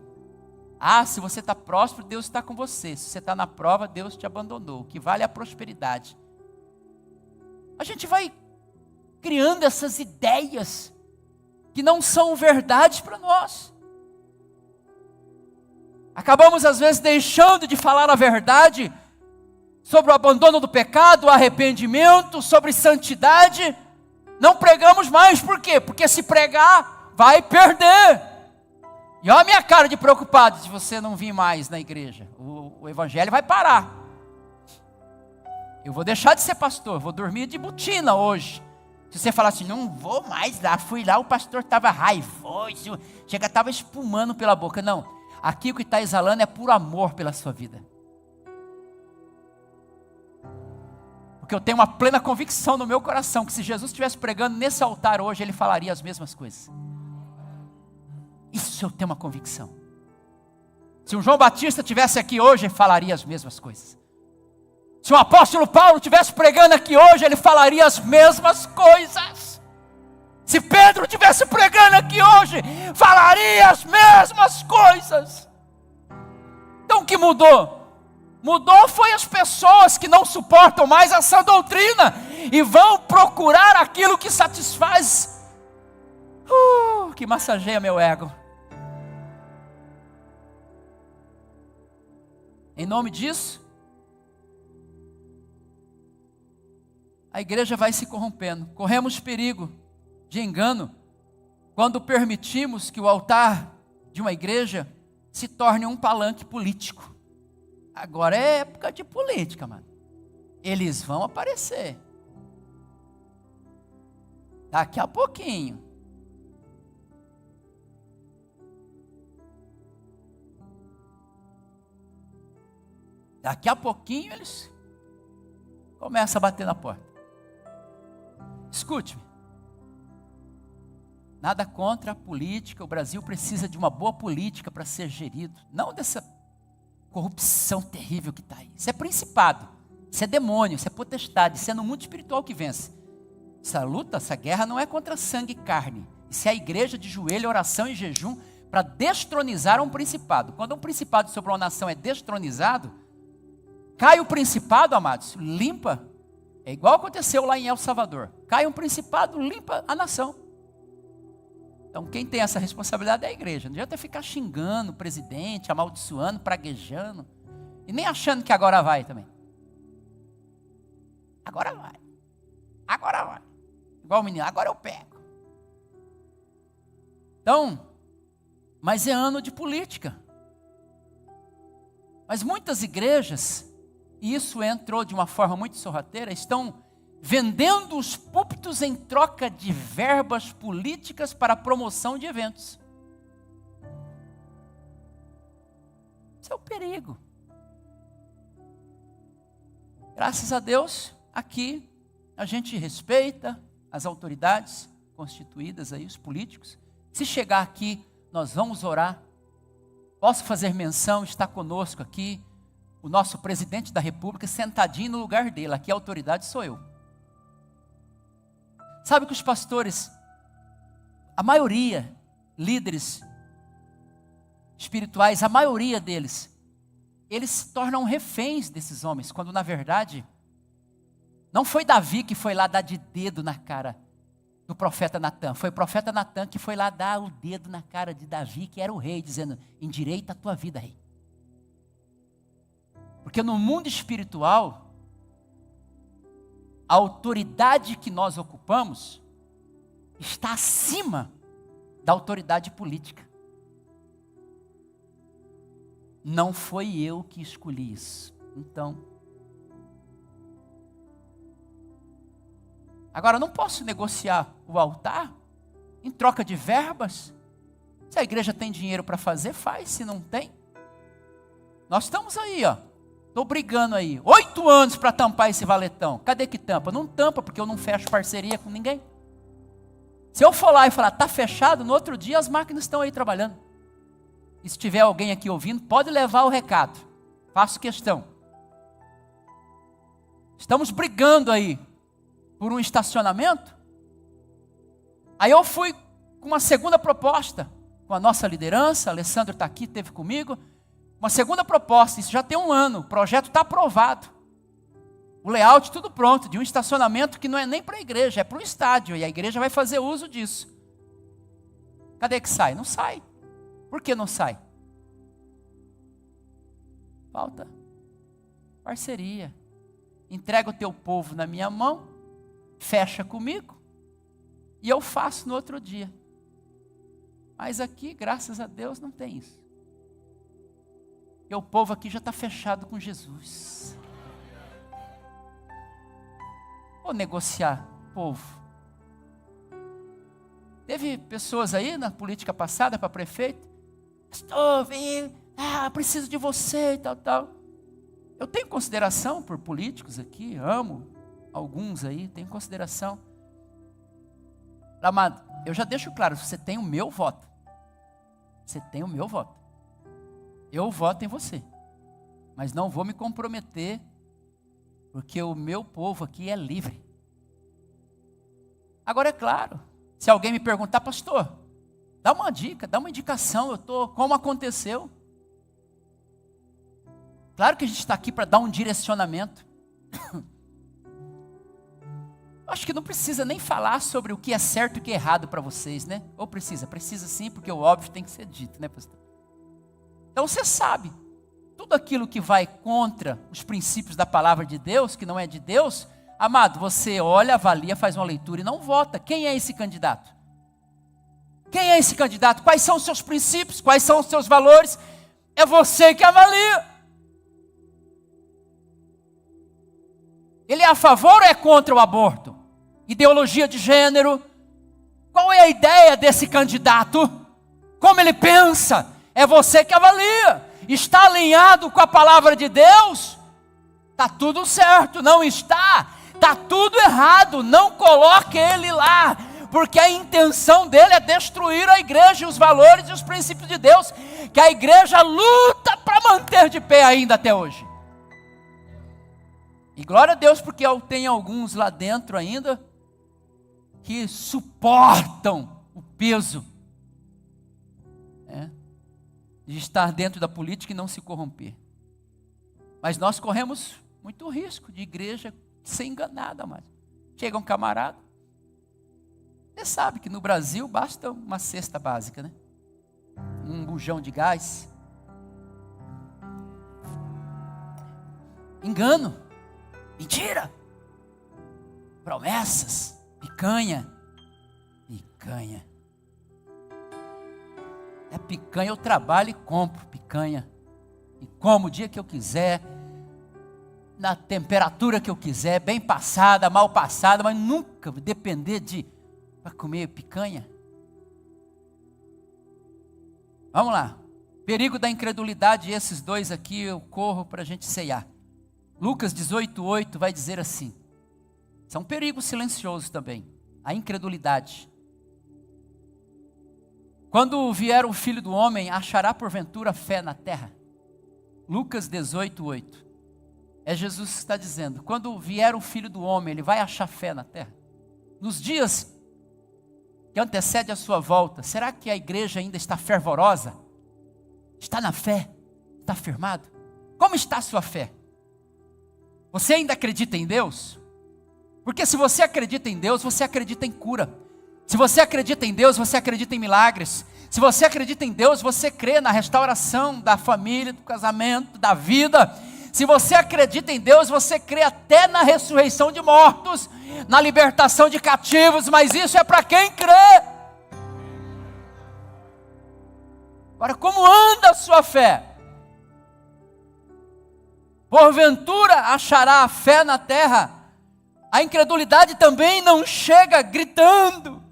Ah, se você está próspero, Deus está com você. Se você está na prova, Deus te abandonou. O que vale é a prosperidade. A gente vai criando essas ideias que não são verdade para nós. Acabamos às vezes deixando de falar a verdade sobre o abandono do pecado, o arrependimento, sobre santidade. Não pregamos mais, por quê? Porque se pregar, vai perder. E olha a minha cara de preocupado se você não vir mais na igreja. O evangelho vai parar. Eu vou deixar de ser pastor, vou dormir de botina hoje. Se você falar assim, não vou mais lá, fui lá, o pastor estava raivoso, chega, estava espumando pela boca. Não, aqui o que está exalando é puro amor pela sua vida. Porque eu tenho uma plena convicção no meu coração, que se Jesus estivesse pregando nesse altar hoje, ele falaria as mesmas coisas. Isso eu tenho uma convicção. Se um João Batista estivesse aqui hoje, ele falaria as mesmas coisas. Se o apóstolo Paulo estivesse pregando aqui hoje, ele falaria as mesmas coisas. Se Pedro estivesse pregando aqui hoje, falaria as mesmas coisas. Então o que mudou? Mudou foi as pessoas que não suportam mais essa doutrina e vão procurar aquilo que satisfaz, que massageia meu ego. Em nome disso, a igreja vai se corrompendo. Corremos perigo de engano quando permitimos que o altar de uma igreja se torne um palanque político. Agora é época de política, mano. Eles vão aparecer. Daqui a pouquinho. Daqui a pouquinho eles começam a bater na porta. Escute-me. Nada contra a política. O Brasil precisa de uma boa política para ser gerido. Não dessa corrupção terrível que está aí. Isso é principado. Isso é demônio. Isso é potestade. Isso é no mundo espiritual que vence. Essa luta, essa guerra não é contra sangue e carne. Isso é a igreja de joelho, oração e jejum para destronizar um principado. Quando um principado sobre uma nação é destronizado, cai o principado, amados, limpa. É igual aconteceu lá em El Salvador. Cai um principado, limpa a nação. Então quem tem essa responsabilidade é a igreja. Não adianta ficar xingando o presidente, amaldiçoando, praguejando. E nem achando que agora vai também. Agora vai. Agora vai. Igual o menino, agora eu pego. Então, mas é ano de política. Mas muitas igrejas, e isso entrou de uma forma muito sorrateira, estão vendendo os púlpitos em troca de verbas políticas para a promoção de eventos. Isso é o perigo. Graças a Deus, aqui a gente respeita as autoridades constituídas aí, os políticos. Se chegar aqui, nós vamos orar. Posso fazer menção, está conosco aqui o nosso presidente da república sentadinho no lugar dele. Aqui a autoridade sou eu. Sabe que os pastores, a maioria, líderes espirituais, a maioria deles, eles se tornam reféns desses homens, quando na verdade, não foi Davi que foi lá dar de dedo na cara do profeta Natã, foi o profeta Natã que foi lá dar o dedo na cara de Davi, que era o rei, dizendo, endireita a tua vida, rei. Porque no mundo espiritual, a autoridade que nós ocupamos está acima da autoridade política. Não foi eu que escolhi isso. Então, agora não posso negociar o altar em troca de verbas. Se a igreja tem dinheiro para fazer, faz. Se não tem, nós estamos aí, ó. Estou brigando aí, 8 anos para tampar esse valetão. Cadê que tampa? Não tampa, porque eu não fecho parceria com ninguém. Se eu for lá e falar, está fechado, no outro dia as máquinas estão aí trabalhando. E se tiver alguém aqui ouvindo, pode levar o recado. Faço questão. Estamos brigando aí por um estacionamento. Aí eu fui com uma segunda proposta, com a nossa liderança, Alessandro está aqui, esteve comigo. Uma segunda proposta, isso já tem 1 ano, o projeto está aprovado. O layout tudo pronto, de um estacionamento que não é nem para a igreja, é para o estádio, e a igreja vai fazer uso disso. Cadê que sai? Não sai. Por que não sai? Falta parceria. Entrega o teu povo na minha mão, fecha comigo, e eu faço no outro dia. Mas aqui, graças a Deus, não tem isso. E o povo aqui já está fechado com Jesus. Vou negociar, povo. Teve pessoas aí na política passada para prefeito. Pastor, preciso de você e tal. Eu tenho consideração por políticos aqui, amo alguns aí, tenho consideração. Amado, eu já deixo claro, você tem o meu voto. Você tem o meu voto. Eu voto em você. Mas não vou me comprometer, porque o meu povo aqui é livre. Agora é claro, se alguém me perguntar, pastor, dá uma dica, dá uma indicação, como aconteceu? Claro que a gente está aqui para dar um direcionamento. Acho que não precisa nem falar sobre o que é certo e o que é errado para vocês, né? Ou precisa? Precisa sim, porque o óbvio tem que ser dito, né, pastor? Então você sabe, tudo aquilo que vai contra os princípios da palavra de Deus, que não é de Deus, amado, você olha, avalia, faz uma leitura e não vota. Quem é esse candidato? Quem é esse candidato? Quais são os seus princípios? Quais são os seus valores? É você que avalia. Ele é a favor ou é contra o aborto? Ideologia de gênero? Qual é a ideia desse candidato? Como ele pensa? É você que avalia. Está alinhado com a palavra de Deus? Está tudo certo. Não está? Está tudo errado. Não coloque ele lá, porque a intenção dele é destruir a igreja, os valores e os princípios de Deus, que a igreja luta para manter de pé ainda até hoje. E glória a Deus, porque eu tenho alguns lá dentro ainda que suportam o peso de estar dentro da política e não se corromper. Mas nós corremos muito risco de igreja ser enganada, mas chega um camarada, você sabe que no Brasil basta uma cesta básica, né? Um bujão de gás. Engano. Mentira, promessas, picanha. É picanha, eu trabalho e compro picanha. E como o dia que eu quiser, na temperatura que eu quiser, bem passada, mal passada, mas nunca depender para comer picanha. Vamos lá, perigo da incredulidade, esses dois aqui eu corro para a gente ceiar. Lucas 18:8 vai dizer assim, isso é um perigo silencioso também, a incredulidade. Quando vier o Filho do Homem, achará porventura fé na terra? Lucas 18:8, é Jesus que está dizendo, quando vier o Filho do Homem, ele vai achar fé na terra? Nos dias que antecedem a sua volta, será que a igreja ainda está fervorosa? Está na fé? Está firmado? Como está a sua fé? Você ainda acredita em Deus? Porque se você acredita em Deus, você acredita em cura. Se você acredita em Deus, você acredita em milagres. Se você acredita em Deus, você crê na restauração da família, do casamento, da vida. Se você acredita em Deus, você crê até na ressurreição de mortos, na libertação de cativos, mas isso é para quem crê. Agora, como anda a sua fé? Porventura achará a fé na terra? A incredulidade também não chega gritando.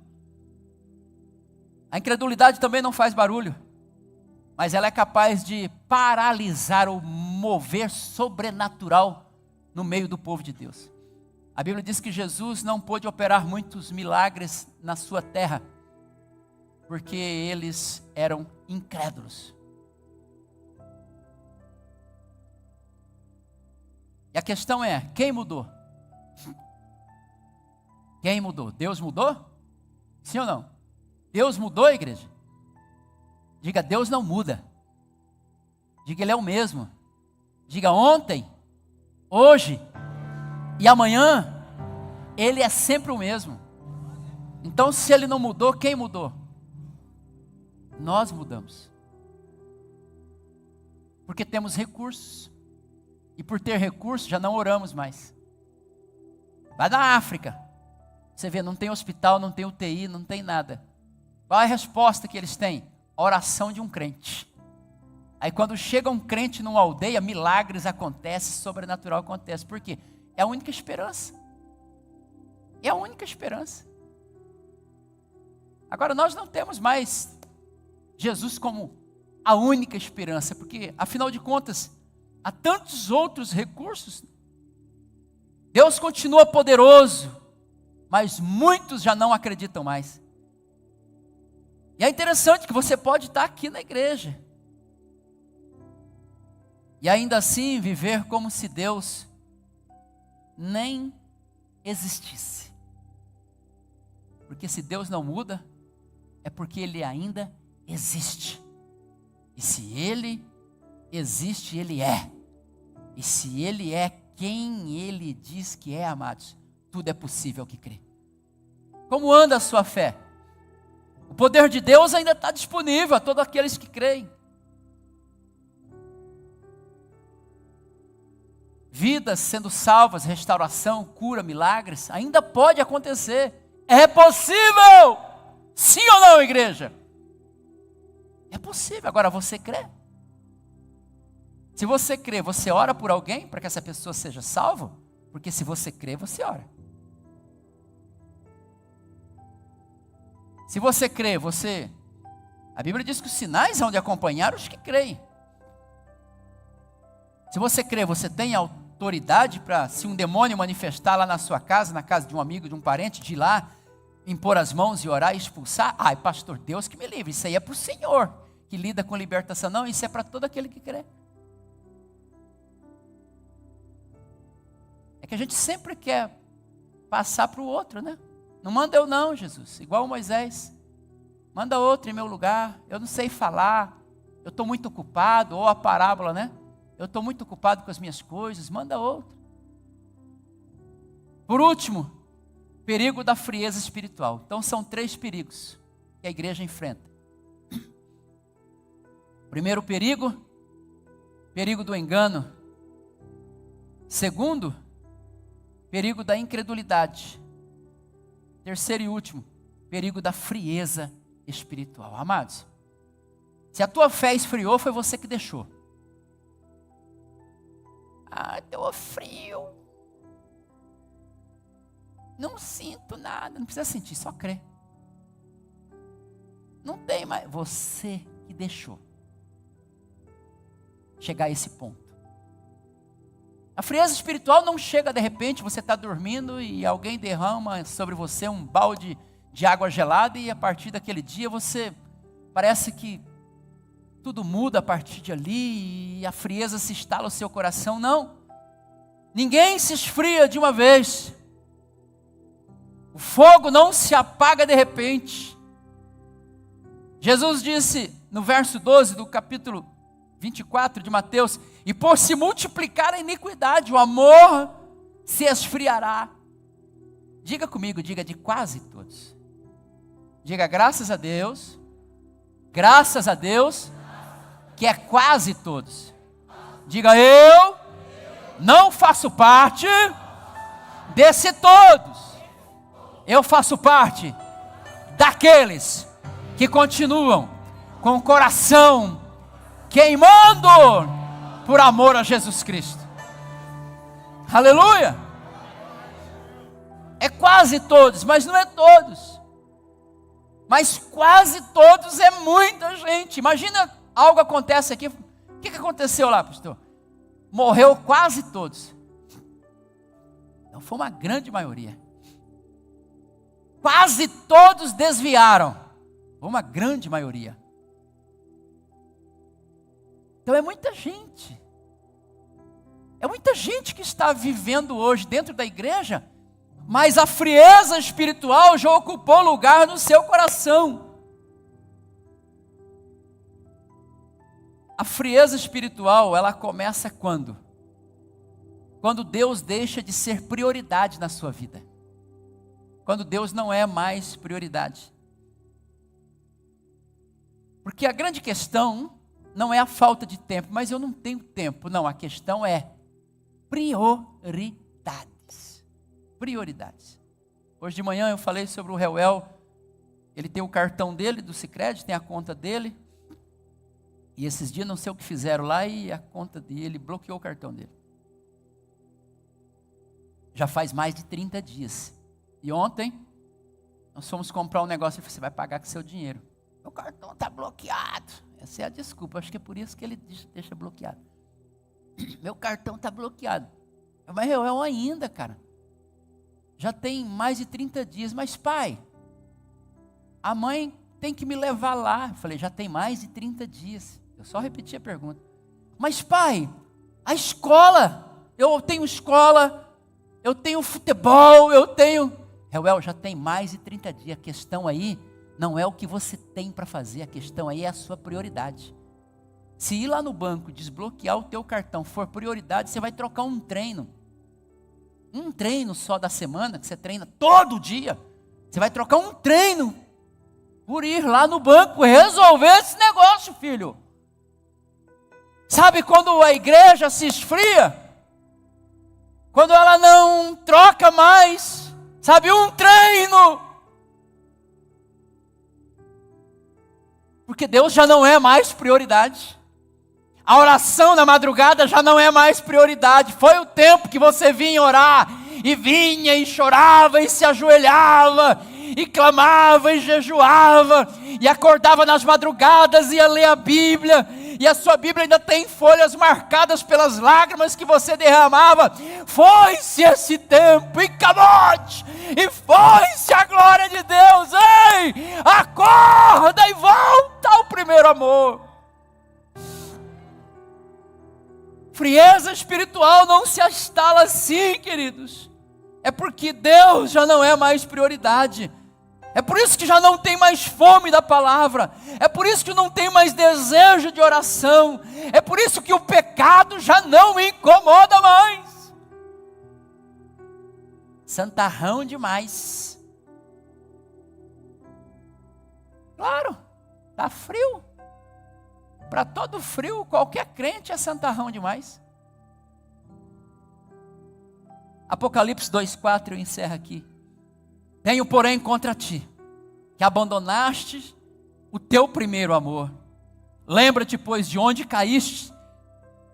A incredulidade também não faz barulho, mas ela é capaz de paralisar o mover sobrenatural no meio do povo de Deus. A Bíblia diz que Jesus não pôde operar muitos milagres na sua terra, porque eles eram incrédulos. E a questão é, quem mudou? Quem mudou? Deus mudou? Sim ou não? Deus mudou, igreja? Diga, Deus não muda. Diga, Ele é o mesmo. Diga, ontem, hoje e amanhã, Ele é sempre o mesmo. Então, se Ele não mudou, quem mudou? Nós mudamos. Porque temos recursos. E por ter recursos, já não oramos mais. Vai na África. Você vê, não tem hospital, não tem UTI, não tem nada. Qual é a resposta que eles têm? A oração de um crente. Aí quando chega um crente numa aldeia, milagres acontecem, sobrenatural acontece. Por quê? É a única esperança. É a única esperança. Agora nós não temos mais Jesus como a única esperança, porque afinal de contas, há tantos outros recursos. Deus continua poderoso, mas muitos já não acreditam mais. E é interessante que você pode estar aqui na igreja e ainda assim viver como se Deus nem existisse. Porque se Deus não muda, é porque Ele ainda existe. E se Ele existe, Ele é. E se Ele é quem Ele diz que é, amados, tudo é possível que crê. Como anda a sua fé? O poder de Deus ainda está disponível a todos aqueles que creem. Vidas sendo salvas, restauração, cura, milagres, ainda pode acontecer. É possível! Sim ou não, igreja? É possível. Agora você crê? Se você crê, você ora por alguém para que essa pessoa seja salva? Porque se você crê, você ora. Se você crê, a Bíblia diz que os sinais hão de acompanhar os que creem. Se você crê, você tem autoridade para, se um demônio manifestar lá na sua casa, na casa de um amigo, de um parente, de ir lá, impor as mãos e orar e expulsar? Ai, pastor, Deus que me livre, isso aí é para o Senhor, que lida com libertação. Não, isso é para todo aquele que crê. É que a gente sempre quer passar para o outro, né? Não manda eu não, Jesus, igual Moisés. Manda outro em meu lugar, eu não sei falar, eu estou muito ocupado, ou a parábola, né? Eu estou muito ocupado com as minhas coisas, manda outro. Por último, perigo da frieza espiritual. Então são 3 perigos que a igreja enfrenta. Primeiro perigo do engano. Segundo, perigo da incredulidade. Terceiro e último, perigo da frieza espiritual. Amados, se a tua fé esfriou, foi você que deixou. Ah, deu frio. Não sinto nada. Não precisa sentir, só crê. Não tem mais. Você que deixou chegar a esse ponto. A frieza espiritual não chega de repente, você está dormindo e alguém derrama sobre você um balde de água gelada e a partir daquele dia você parece que tudo muda a partir de ali e a frieza se instala no seu coração. Não, ninguém se esfria de uma vez. O fogo não se apaga de repente. Jesus disse no verso 12 do capítulo 24 de Mateus: e por se multiplicar a iniquidade, o amor se esfriará. Diga comigo, diga de quase todos. Diga graças a Deus que é quase todos. Diga eu não faço parte desse todos. Eu faço parte daqueles que continuam com o coração queimando por amor a Jesus Cristo. Aleluia! É quase todos, mas não é todos. Mas quase todos é muita gente. Imagina algo acontece aqui. O que aconteceu lá, pastor? Morreu quase todos. Então foi uma grande maioria. Quase todos desviaram. Foi uma grande maioria. Então é muita gente. É muita gente que está vivendo hoje dentro da igreja, mas a frieza espiritual já ocupou lugar no seu coração. A frieza espiritual, ela começa quando? Quando Deus deixa de ser prioridade na sua vida. Quando Deus não é mais prioridade. Porque a grande questão não é a falta de tempo, mas eu não tenho tempo. Não, a questão é prioridades. Prioridades. Hoje de manhã eu falei sobre o Reuel. Ele tem o cartão dele, do Sicredi, tem a conta dele. E esses dias não sei o que fizeram lá e a conta dele bloqueou o cartão dele. Já faz mais de 30 dias. E ontem nós fomos comprar um negócio e ele falou: você vai pagar com seu dinheiro. Meu cartão está bloqueado. Essa é a desculpa, acho que é por isso que ele deixa bloqueado. Meu cartão está bloqueado. Mas eu ainda, cara. Já tem mais de 30 dias. Mas pai, a mãe tem que me levar lá. Eu falei: já tem mais de 30 dias. Eu só repeti a pergunta. Mas pai, a escola, eu tenho escola, eu tenho futebol, eu tenho... Reuel, já tem mais de 30 dias. A questão aí não é o que você tem para fazer. A questão aí é a sua prioridade. Se ir lá no banco desbloquear o teu cartão for prioridade, você vai trocar um treino. Um treino só da semana, que você treina todo dia. Você vai trocar um treino por ir lá no banco resolver esse negócio, filho. Sabe quando a igreja se esfria? Quando ela não troca mais, sabe, um treino. Porque Deus já não é mais prioridade. A oração na madrugada já não é mais prioridade. Foi o tempo que você vinha orar, e vinha e chorava e se ajoelhava, e clamava e jejuava, e acordava nas madrugadas e ia ler a Bíblia, e a sua Bíblia ainda tem folhas marcadas pelas lágrimas que você derramava. Foi-se esse tempo, e camote, e foi-se a glória de Deus. Ei, acorda e volta ao primeiro amor. Frieza espiritual não se instala assim, queridos. É porque Deus já não é mais prioridade. É por isso que já não tem mais fome da palavra. É por isso que não tem mais desejo de oração. É por isso que o pecado já não me incomoda mais. Santarrão demais. Claro, está frio. Para todo frio, qualquer crente é santarrão demais. Apocalipse 2,4, eu encerro aqui. Tenho, porém, contra ti, que abandonaste o teu primeiro amor. Lembra-te, pois, de onde caíste,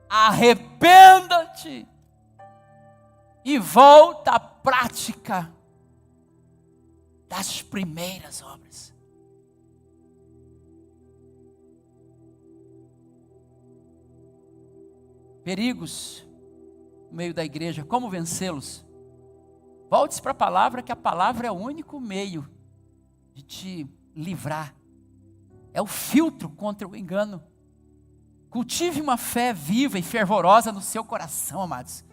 arrependa-te e volta à prática das primeiras obras. Perigos no meio da igreja, como vencê-los? Volte-se para a palavra, que a palavra é o único meio de te livrar. É o filtro contra o engano. Cultive uma fé viva e fervorosa no seu coração, amados.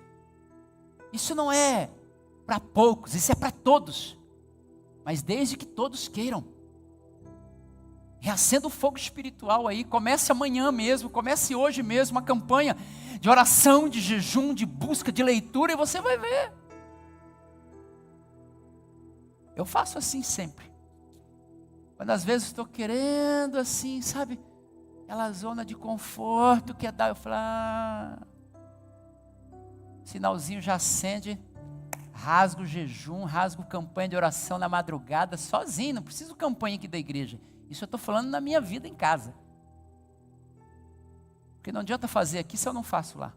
Isso não é para poucos, isso é para todos. Mas desde que todos queiram. Reacenda o fogo espiritual aí, comece amanhã mesmo, comece hoje mesmo uma campanha de oração, de jejum, de busca, de leitura, e você vai ver. Eu faço assim sempre. Quando às vezes estou querendo assim, sabe, aquela zona de conforto que é dar, eu falo, sinalzinho já acende, rasgo o jejum, rasgo campanha de oração na madrugada, sozinho, não preciso campanha aqui da igreja. Isso eu estou falando na minha vida em casa. Porque não adianta fazer aqui se eu não faço lá.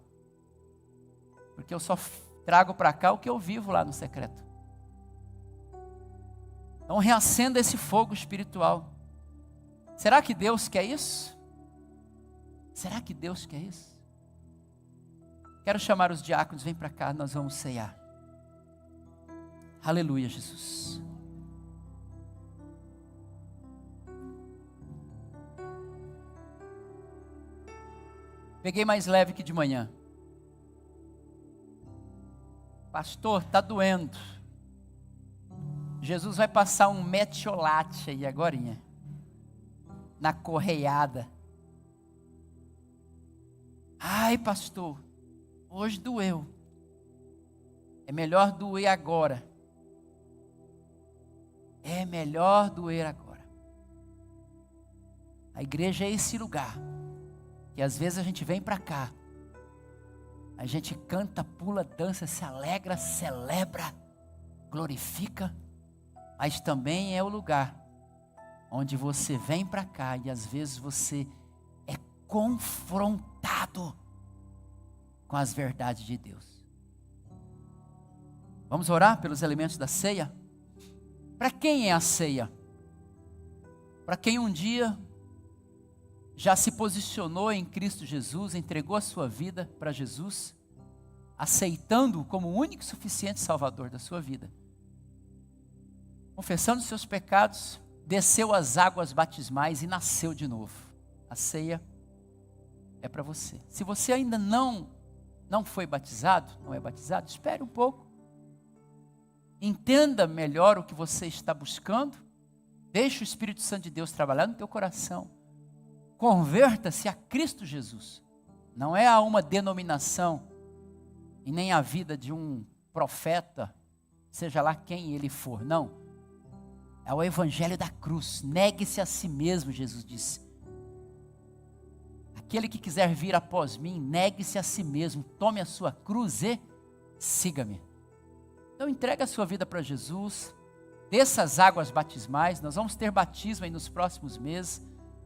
Porque eu só trago para cá o que eu vivo lá no secreto. Então reacenda esse fogo espiritual. Será que Deus quer isso? Será que Deus quer isso? Quero chamar os diáconos, vem para cá, nós vamos ceiar. Aleluia, Jesus. Peguei mais leve que de manhã. Pastor, está doendo. Jesus vai passar um metiolate aí agorinha, na correiada. Ai, pastor, hoje doeu. É melhor doer agora. É melhor doer agora. A igreja é esse lugar que às vezes a gente vem para cá, a gente canta, pula, dança, se alegra, celebra, glorifica, mas também é o lugar onde você vem para cá e às vezes você é confrontado com as verdades de Deus. Vamos orar pelos elementos da ceia? Para quem é a ceia? Para quem um dia já se posicionou em Cristo Jesus, entregou a sua vida para Jesus, aceitando-o como o único e suficiente Salvador da sua vida. Confessando os seus pecados, desceu as águas batismais e nasceu de novo. A ceia é para você. Se você ainda não foi batizado, não é batizado, espere um pouco. Entenda melhor o que você está buscando. Deixe o Espírito Santo de Deus trabalhar no teu coração. Converta-se a Cristo Jesus. Não é a uma denominação e nem a vida de um profeta, seja lá quem ele for. Não. É o evangelho da cruz. Negue-se a si mesmo, Jesus disse. Aquele que quiser vir após mim, negue-se a si mesmo, tome a sua cruz e siga-me. Então entregue a sua vida para Jesus, desça as águas batismais, nós vamos ter batismo aí nos próximos meses.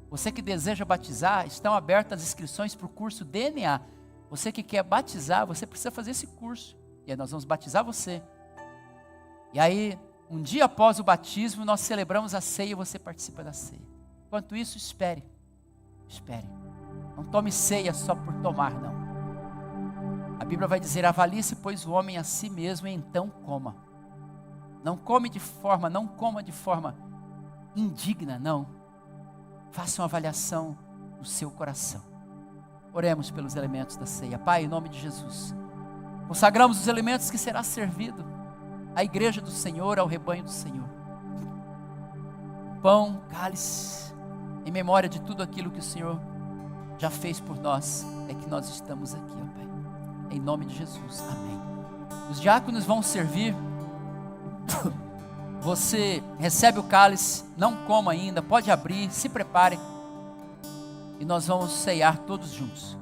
Você que deseja batizar, estão abertas as inscrições para o curso DNA. Você que quer batizar, você precisa fazer esse curso. E aí nós vamos batizar você. E aí, um dia após o batismo, nós celebramos a ceia e você participa da ceia. Enquanto isso, espere. Espere. Não tome ceia só por tomar, não. A Bíblia vai dizer, avalie-se, pois, o homem a si mesmo, e então coma. Não coma de forma indigna, não. Faça uma avaliação do seu coração. Oremos pelos elementos da ceia. Pai, em nome de Jesus, consagramos os elementos que será servido à igreja do Senhor, ao rebanho do Senhor. Pão, cálice, em memória de tudo aquilo que o Senhor já fez por nós, é que nós estamos aqui, ó Pai. Em nome de Jesus, amém. Os diáconos vão servir. Você recebe o cálice, não coma ainda, pode abrir, se prepare. E nós vamos ceiar todos juntos.